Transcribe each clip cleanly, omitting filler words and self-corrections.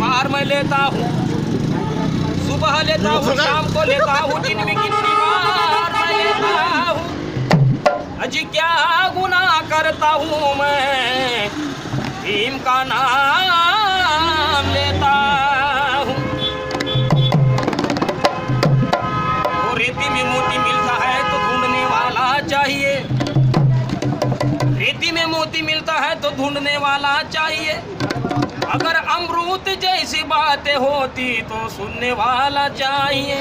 बाहर मैं लेता हूँ, सुबह लेता हूँ, शाम को लेता हूँ, दिन में कितनी बार मैं लेता हूँ। अजी क्या गुनाह करता हूँ मैं, भीम का नाम लेता हूँ। वो रेती में मोती मिलता है तो ढूंढने वाला चाहिए, रेती में मोती मिलता है तो ढूंढने वाला चाहिए। अगर अमृत जैसी बातें होती तो सुनने वाला चाहिए।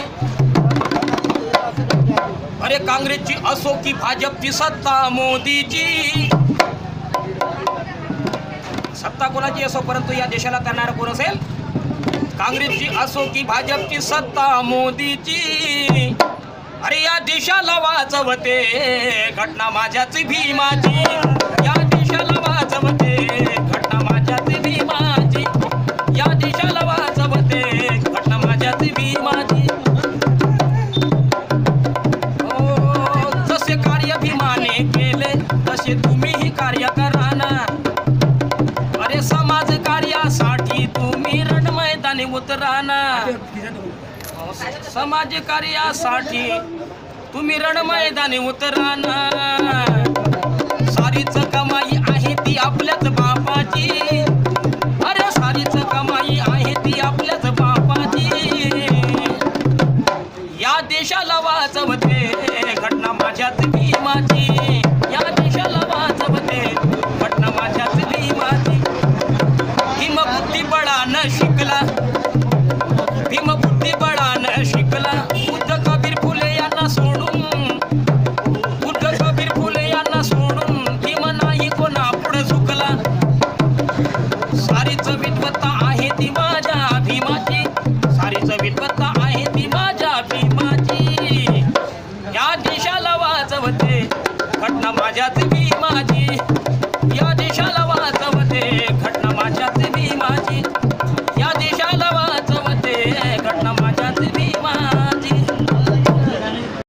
अरे काँग्रेसची असो की भाजपची सत्ता, मोदीची सत्ता कोणाची असो परंतु या देशाला करणारा कोण असेल? काँग्रेसची असो की भाजपची सत्ता, मोदीची। अरे या देशाला वाचवते घटना माझ्याच भीमाची, या देशाला वाचवते घटना माझ्याच भीमाची, या देशाला वाचवते घटना माझ्याच भीमाची। जसे कार्य भीमाने केले तसे तुम्हीही कार्य करा ना। अरे समाज कार्यासाठी तुम्ही रण मैदानी उतरा ना, समाज कार्यासाठी तुम्ही रण मैदानी उतरा ना। सारीच कमाई आहे ती आपल्याच बापाची, अरे सारीच कमाई आहे ती आपल्याच बापाची। या देशाला वाचवते घटना माझ्याच भीमाची, या देशाला वाचवते घटना माझ्याच भीमाची। भीमबुद्धी बळानं शिकला, भीमबुद्धी बळानं शिकला, बुद्ध कबीर फुले यांना सोडून, बुद्ध कबीर फुले यांना सोडून भीम नाही कोणा पुढे झुकला। सारीच विद्वत्ता आहे ती माझ्या भीमाची, सारीच विद्वत्ता आहे ती माझ्या भीमाची। या देशाला वाचवते घटना माझ्याच भीमाची।